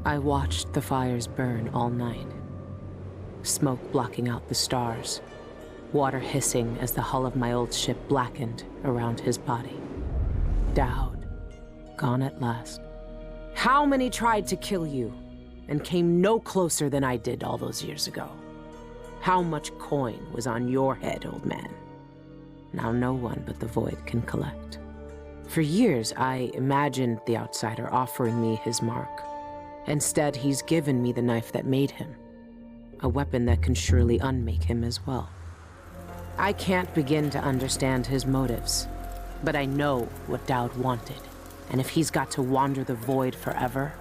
I watched the fires burn all night. Smoke blocking out the stars. Water hissing as the hull of my old ship blackened around his body. Dowd, gone at last. How many tried to kill you, and came no closer than I did all those years ago? How much coin was on your head, old man? Now no one but the Void can collect. For years, I imagined the Outsider offering me his mark. Instead, he's given me the knife that made him. A weapon that can surely unmake him as well. I can't begin to understand his motives, but I know what Dowd wanted. And if he's got to wander the Void forever,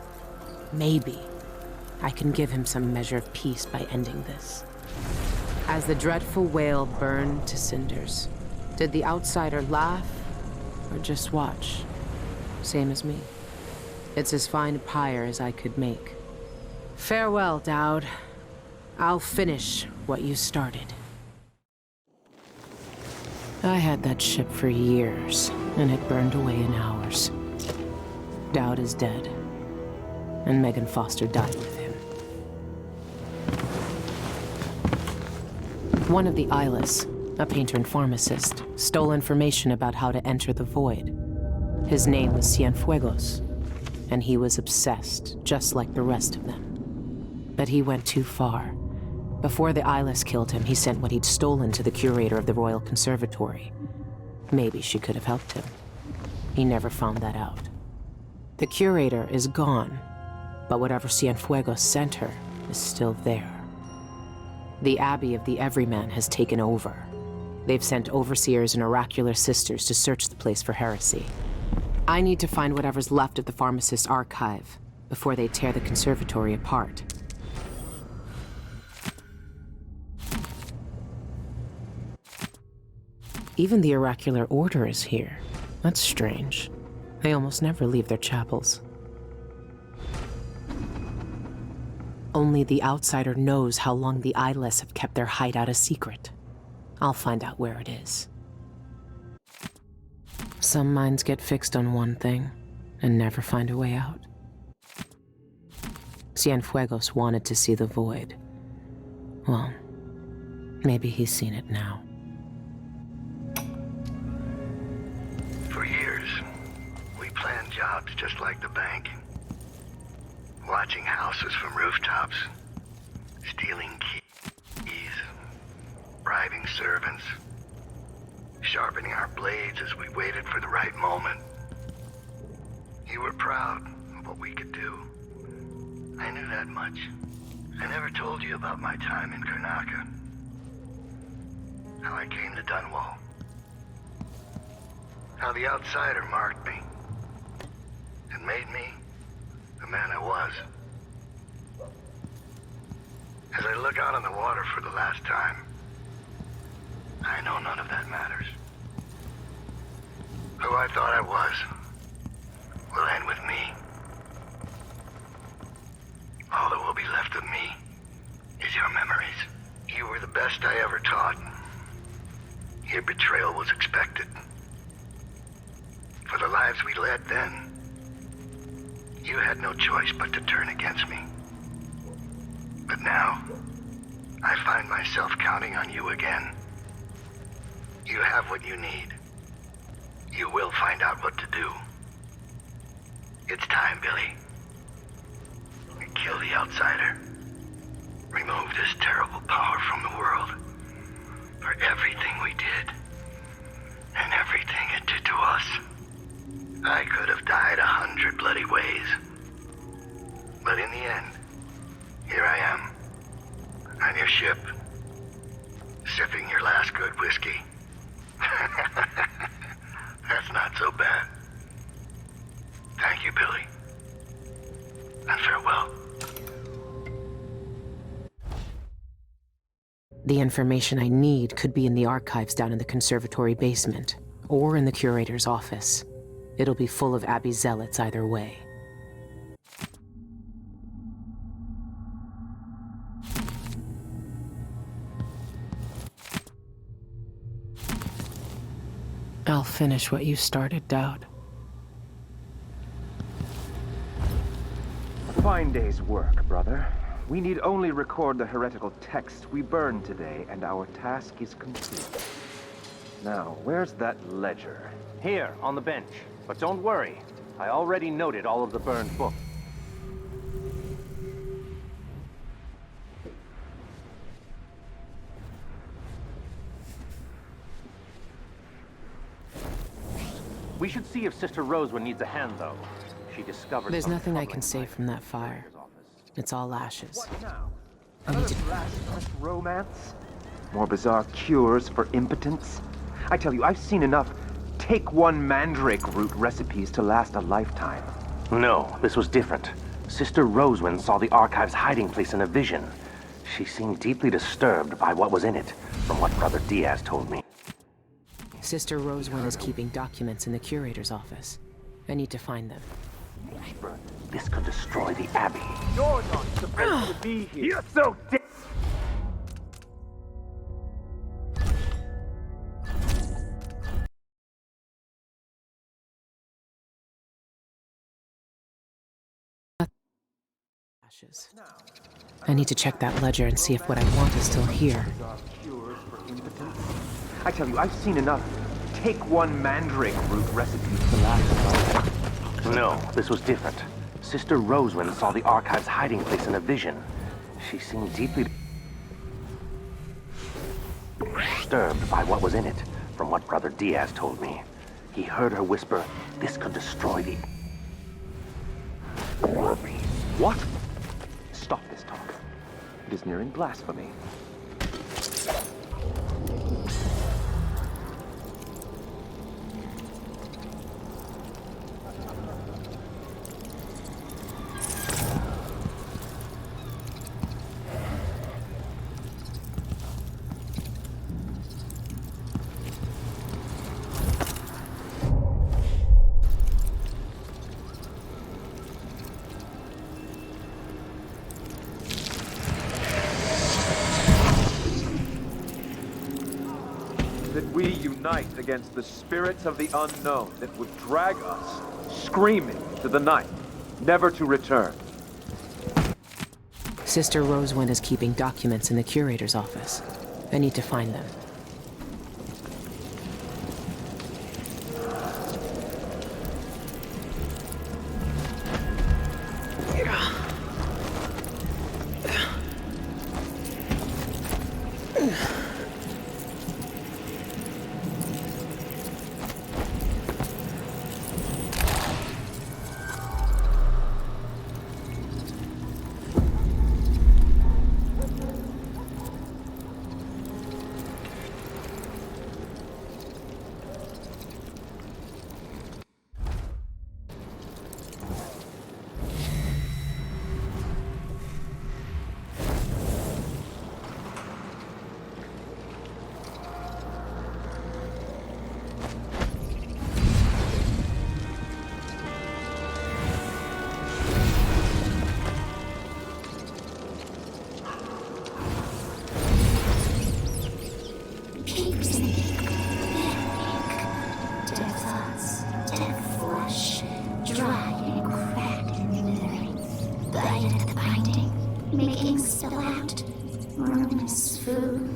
maybe I can give him some measure of peace by ending this. As the dreadful whale burned to cinders, did the Outsider laugh or just watch? Same as me. It's as fine a pyre as I could make. Farewell, Dowd. I'll finish what you started. I had that ship for years, and it burned away in hours. Dowd is dead, and Meagan Foster died with him. One of the Eyeless, a painter and pharmacist, stole information about how to enter the Void. His name was Cienfuegos, and he was obsessed, just like the rest of them. But he went too far. Before the Eyeless killed him, he sent what he'd stolen to the curator of the Royal Conservatory. Maybe she could have helped him. He never found that out. The curator is gone, but whatever Cienfuegos sent her is still there. The Abbey of the Everyman has taken over. They've sent overseers and oracular sisters to search the place for heresy. I need to find whatever's left of the pharmacist's archive before they tear the conservatory apart. Even the oracular order is here. That's strange. They almost never leave their chapels. Only the Outsider knows how long the Eyeless have kept their hideout a secret. I'll find out where it is. Some minds get fixed on one thing and never find a way out. Cienfuegos wanted to see the Void. Well, maybe he's seen it now. For years, we planned jobs just like the bank. Watching houses from rooftops, stealing keys, bribing servants, sharpening our blades as we waited for the right moment. You were proud of what we could do. I knew that much. I never told you about my time in Karnaca. How I came to Dunwall. How the Outsider marked me and made me the man I was. As I look out on the water for the last time, I know none of that matters. Who I thought I was will end with me. All that will be left of me is your memories. You were the best I ever taught. Your betrayal was expected. For the lives we led then, you had no choice but to turn against me. But now, I find myself counting on you again. You have what you need. You will find out what to do. It's time, Billy. We kill the Outsider. Remove this terrible power from the world. For everything we did. And everything it did to us. I could have died 100 bloody ways. But in the end, here I am. On your ship. Sipping your last good whiskey. That's not so bad. Thank you, Billy. And farewell. The information I need could be in the archives down in the conservatory basement, or in the curator's office. It'll be full of Abbey zealots either way. I'll finish what you started, Dowd. fine day's work, brother. We need only record the heretical text we burned today, and our task is complete. Now, where's that ledger? Here, on the bench. But don't worry. I already noted all of the burned books. We should see if Sister Rosewood needs a hand, though. She discovered There's some nothing I troubling can save from that fire. It's all ashes. What now? I need to... Blasphemous romance? More bizarre cures for impotence? I tell you, I've seen enough take one mandrake root recipes to last a lifetime. No, this was different. Sister Rosewind saw the archive's hiding place in a vision. She seemed deeply disturbed by what was in it, from what Brother Diaz told me. Sister Rosewind is keeping documents in the curator's office. I need to find them. This could destroy the Abbey. You're not supposed to be here. You're so dead. Ashes. I need to check that ledger and see if what I want is still here. Cures for impotence? I tell you, I've seen enough take one mandrake root recipes to last a lifetime. No, this was different. Sister Rosewind saw the archive's hiding place in a vision. She seemed deeply disturbed by what was in it, from what Brother Diaz told me. He heard her whisper, "This could destroy the..." What? Stop this talk. It is nearing blasphemy. That we unite against the spirits of the unknown that would drag us, screaming, to the night, never to return. Sister Rosewind is keeping documents in the curator's office. I need to find them. Making spill out ruinous food.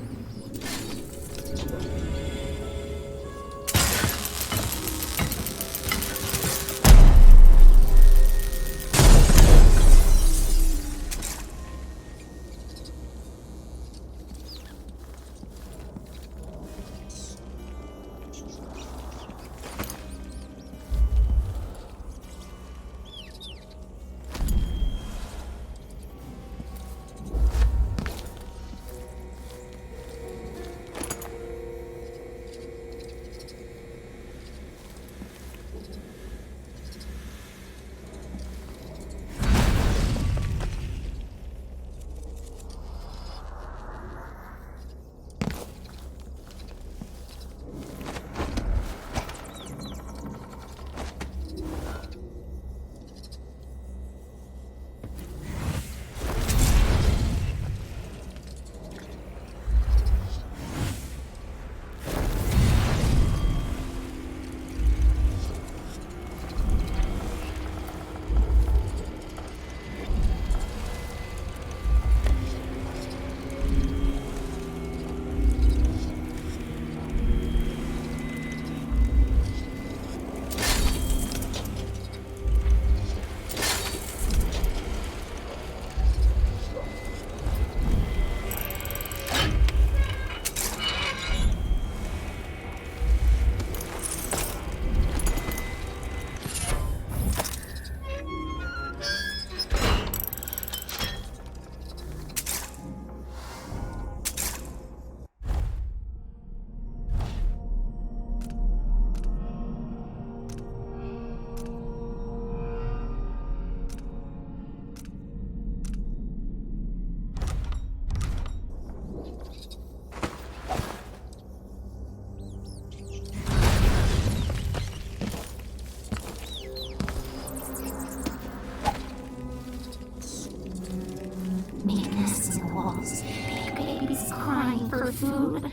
food.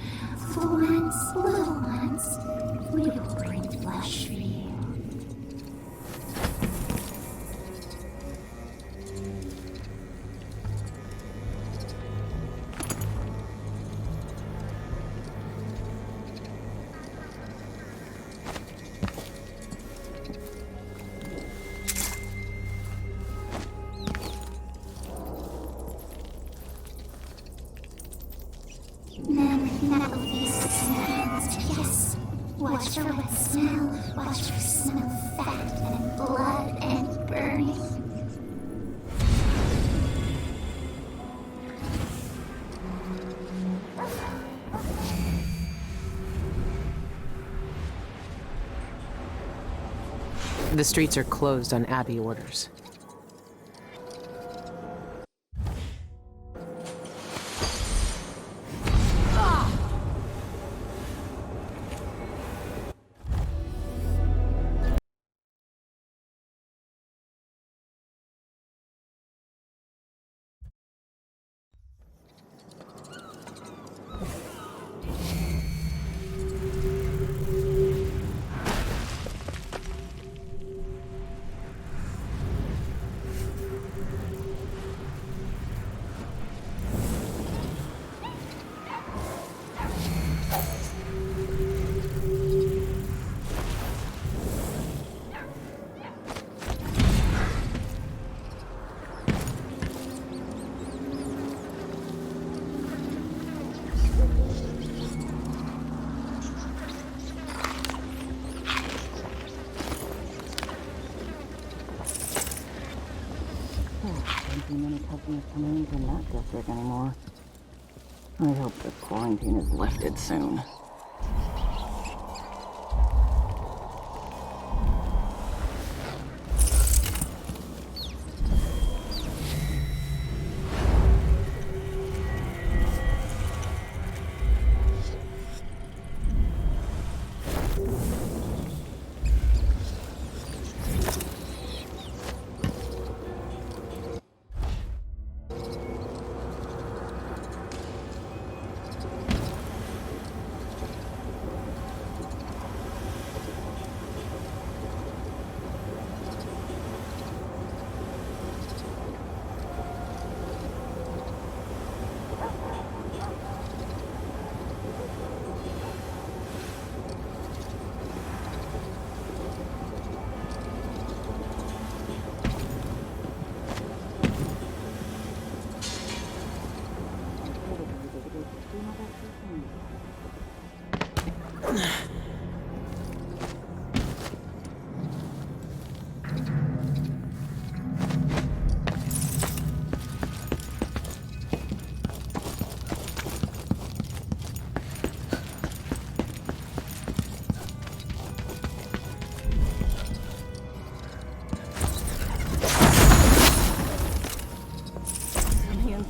For once, little ones, we will bring flesh for you. Now these sounds, yes. Watch for wet smell. Watch for smell fat and blood and burning. The streets are closed on Abbey orders. Too many customers coming in that district anymore. I hope the quarantine is lifted soon.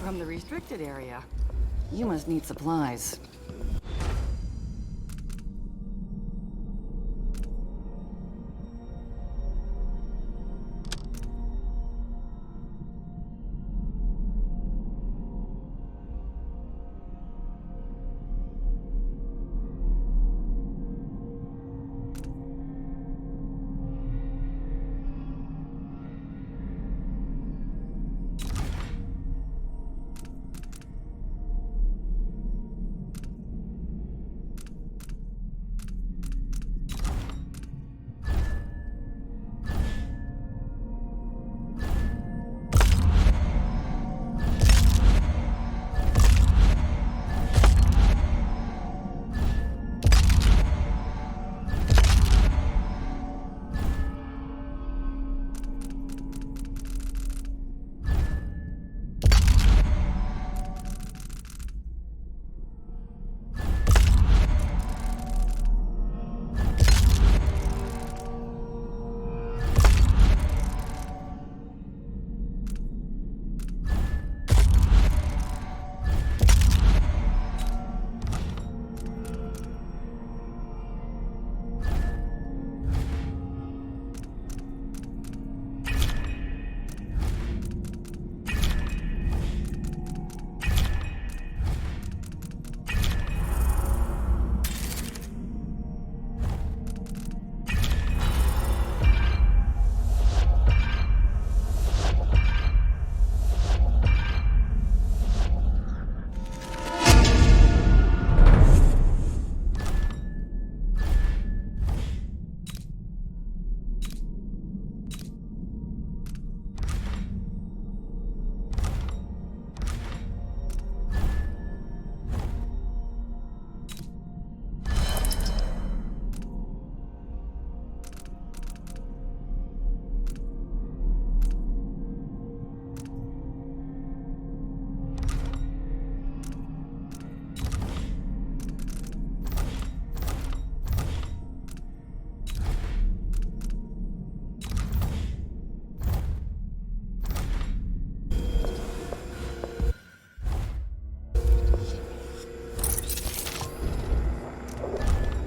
From the restricted area. You must need supplies.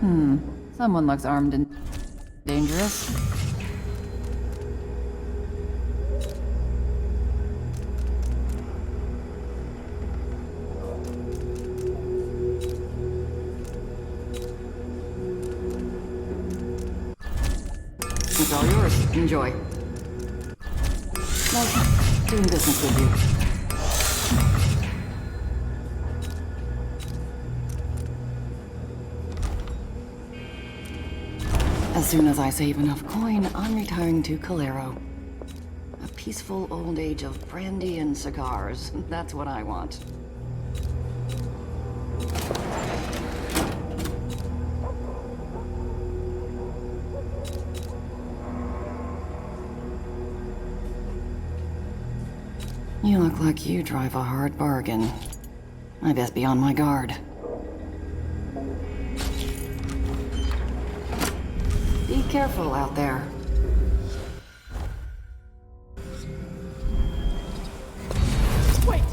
Someone looks armed and dangerous. It's all yours. Enjoy. Nice doing business with you. As soon as I save enough coin, I'm retiring to Calero. A peaceful old age of brandy and cigars. That's what I want. You look like you drive a hard bargain. I best be on my guard. Be careful out there. Wait!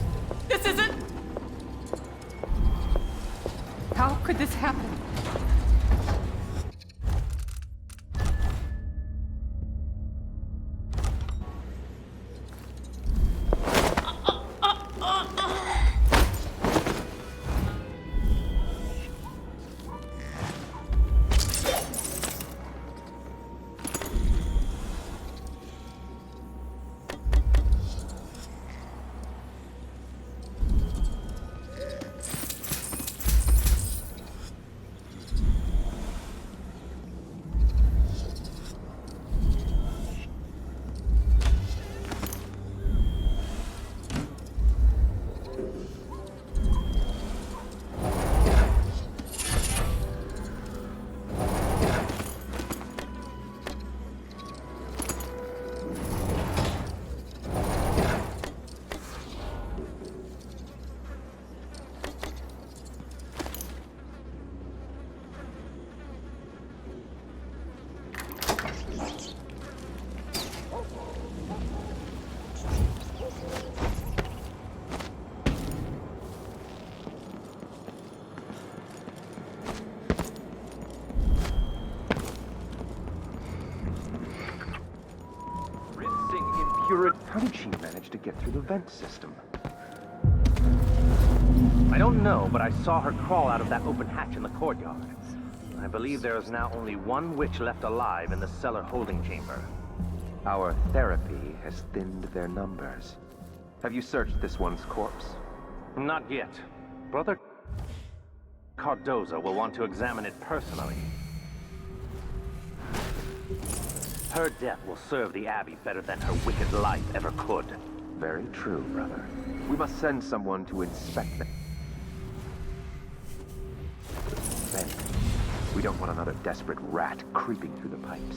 This isn't... How could this happen? How did she manage to get through the vent system? I don't know, but I saw her crawl out of that open hatch in the courtyard. I believe there is now only one witch left alive in the cellar holding chamber. Our therapy has thinned their numbers. Have you searched this one's corpse? Not yet. Brother Cardoza will want to examine it personally. Her death will serve the Abbey better than her wicked life ever could. Very true, brother. We must send someone to inspect them. Then, we don't want another desperate rat creeping through the pipes.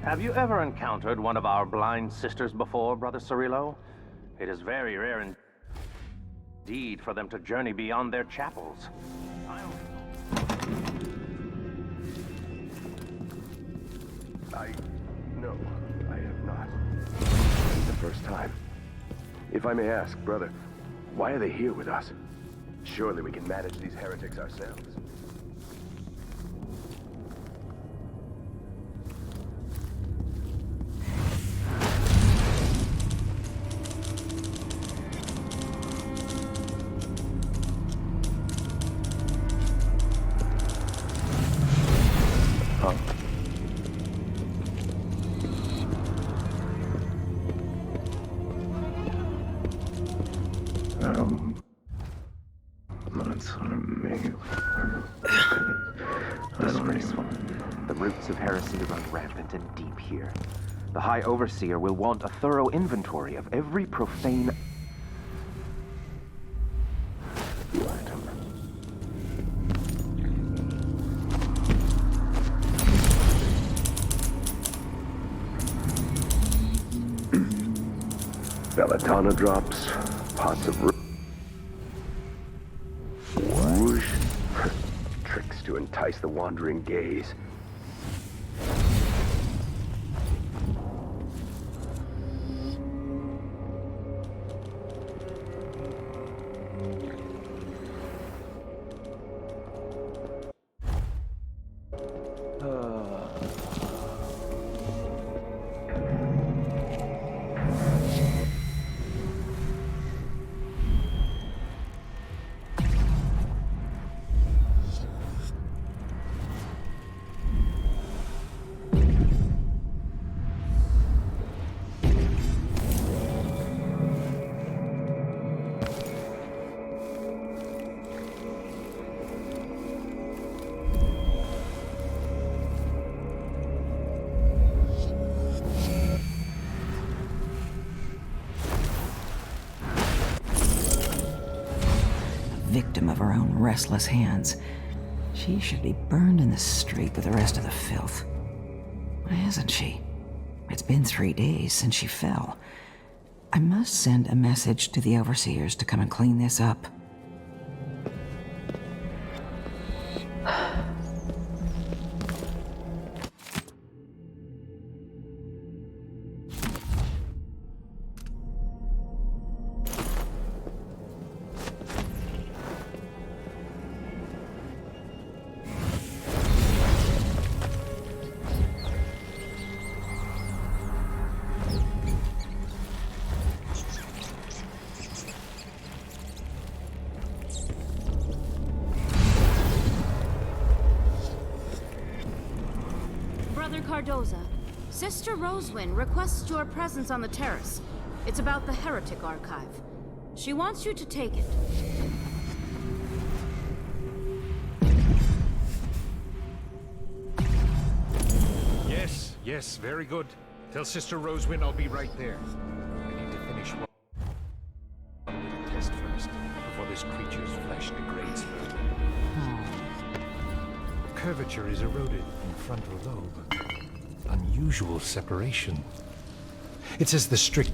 Have you ever encountered one of our blind sisters before, Brother Cirillo? It is very rare indeed for them to journey beyond their chapels. No, I have not. This is the first time. If I may ask, brother, why are they here with us? Surely we can manage these heretics ourselves. The roots of heresy run rampant and deep here. The High Overseer will want a thorough inventory of every profane item. Belladonna drops, pots of rouge, tricks to entice the wandering gaze. Victim of her own restless hands. She should be burned in the street with the rest of the filth. Why hasn't she? It's been 3 days since she fell. I must send a message to the overseers to come and clean this up. Brother Cardoza, Sister Rosewind requests your presence on the terrace. It's about the Heretic Archive. She wants you to take it. Yes, very good. Tell Sister Rosewind I'll be right there. I need to finish one little test first, before this creature's flesh degrades further. Curvature is eroded in frontal lobe. Unusual separation. It says the strict...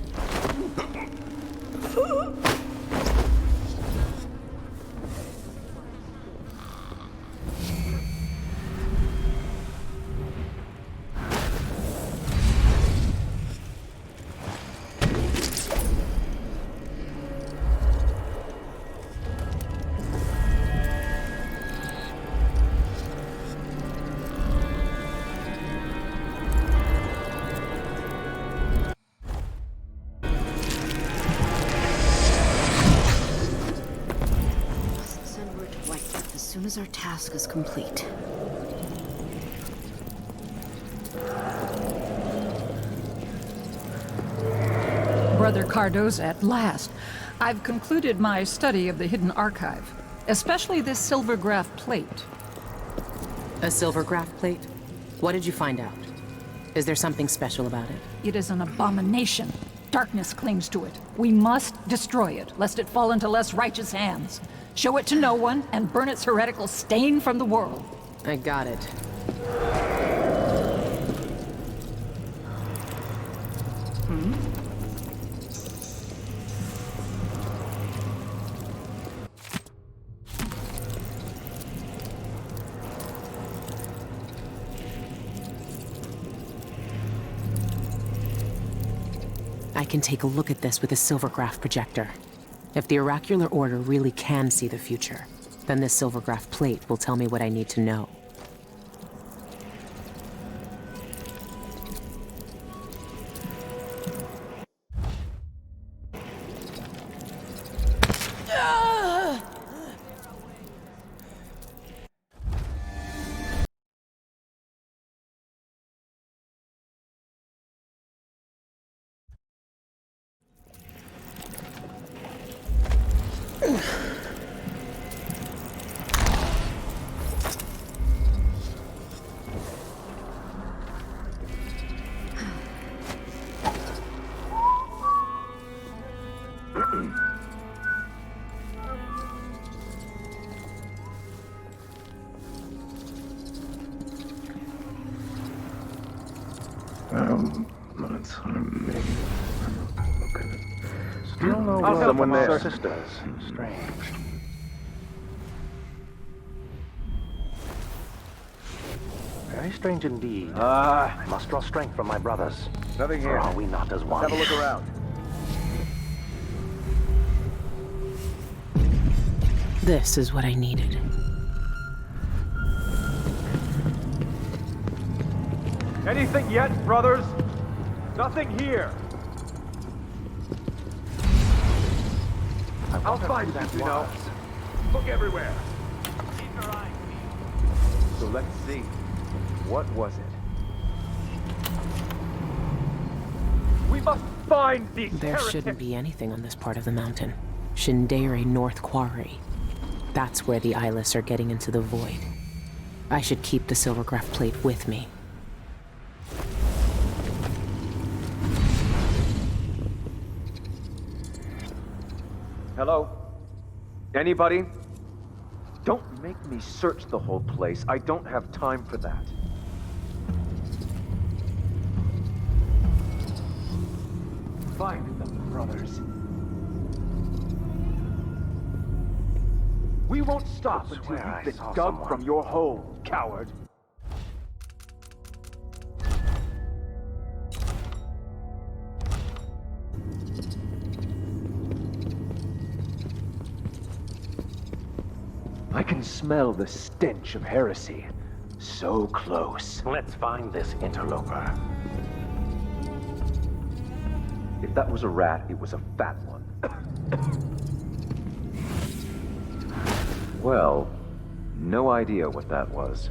As soon as our task is complete. Brother Cardoza, at last. I've concluded my study of the hidden archive, especially this silver graph plate. A silver graph plate? What did you find out? Is there something special about it? It is an abomination. Darkness clings to it. We must destroy it, lest it fall into less righteous hands. Show it to no one, and burn its heretical stain from the world. I got it. I can take a look at this with a silvergraph projector. If the oracular order really can see the future, then this silvergraph plate will tell me what I need to know. Still no I'll word help from him our there. sisters. Strange. Very strange indeed. I must draw strength from my brothers. Nothing Or here. are we not as one? Have a look around. This is what I needed. Anything yet, brothers? Nothing here. I'll find that, you know. Look everywhere. Keep your eyes peeled. So let's see. What was it? We must find these There heretics. shouldn't be anything on this part of the mountain. Shindere North Quarry. That's where the eyeless are getting into the void. I should keep the silvergraph plate with me. Hello? Anybody? Don't make me search the whole place. I don't have time for that. Find them, brothers. We won't stop until swear I you've been saw dug someone. from your hole, coward. I can smell the stench of heresy. So close. Let's find this interloper. If that was a rat, it was a fat one. Well, no idea what that was.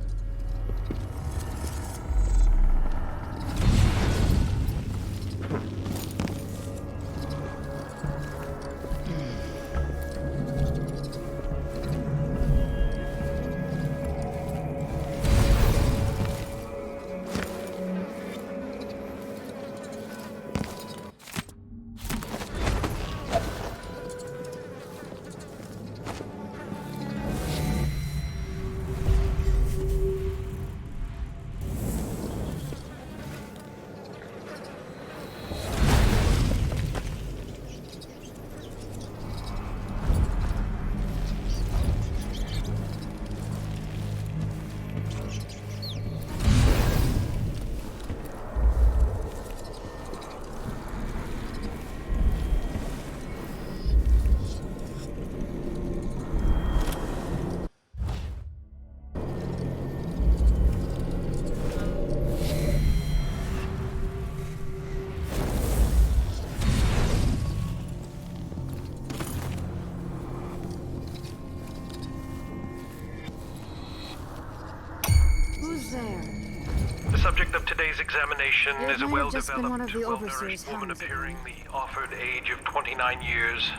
The subject of today's examination It is a might have just been one of well-developed, the overseer's well-nourished woman hounds. appearing the offered age of 29 years.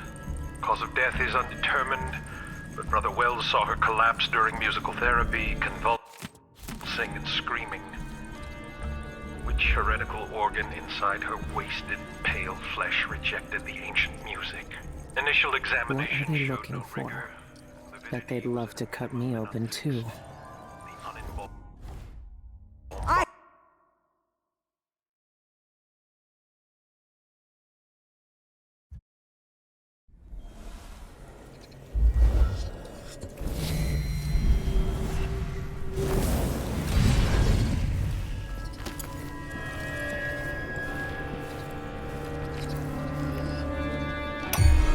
Cause of death is undetermined, but Brother Wells saw her collapse during musical therapy, convulsing and screaming. Which heretical organ inside her wasted, pale flesh rejected the ancient music? Initial What examination are they showed looking no for? rigor. Bet they'd love to cut me open too. The uninvolved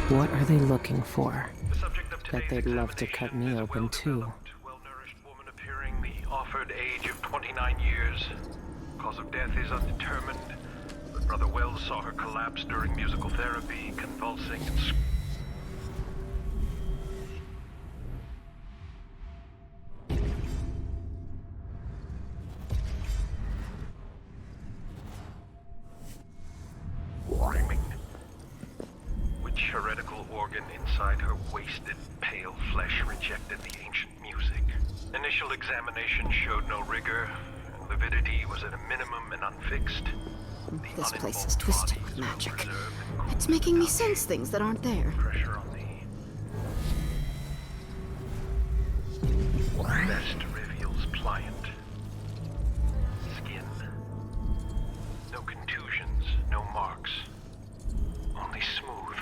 What are they looking for? The subject of Bet today's they'd love to cut me examination is a open too. well-developed, well-nourished woman appearing the offered age of 29 years. Cause of death is undetermined, but Brother Wells saw her collapse during musical therapy, convulsing and screaming. Which heretical organ inside her wasted, pale flesh rejected the ancient music? Initial examination showed no rigor. Lividity was at a minimum and unfixed. The This place is uninvolved twisted bodies with were magic. preserved in It's making me sense things that aren't there. pressure on the vest reveals pliant skin. No contusions, no marks. Only smooth,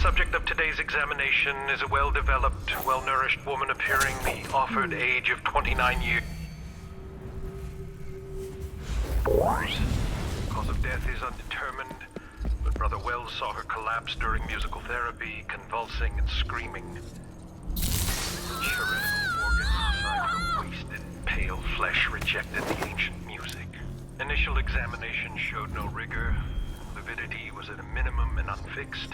subject of today's examination is a well-developed, well-nourished woman appearing the offered age of 29 years. Cause of death is undetermined, but Brother Wells saw her collapse during musical therapy, convulsing and screaming. Heretical organs inside her wasted, pale flesh rejected the ancient music. Initial examination showed no rigor. Lividity was at a minimum and unfixed.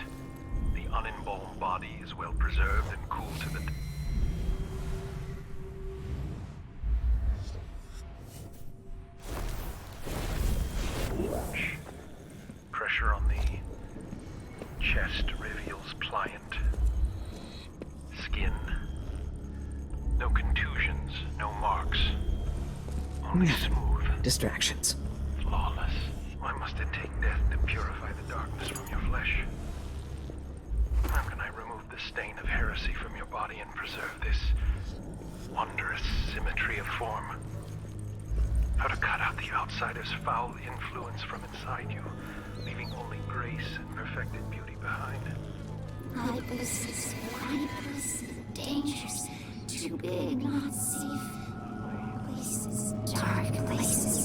The unembalmed body is well preserved and cool to the... Pressure on the chest reveals pliant skin. No contusions, no marks. Only smooth. Distractions. Flawless. Why must it take death to purify the darkness from your flesh? How can I remove the stain of heresy from your body and preserve this wondrous symmetry of form? How to cut out the outsider's foul influence from inside you, leaving only grace and perfected beauty behind. Hypus, dangerous, too big, not safe. Places, dark places.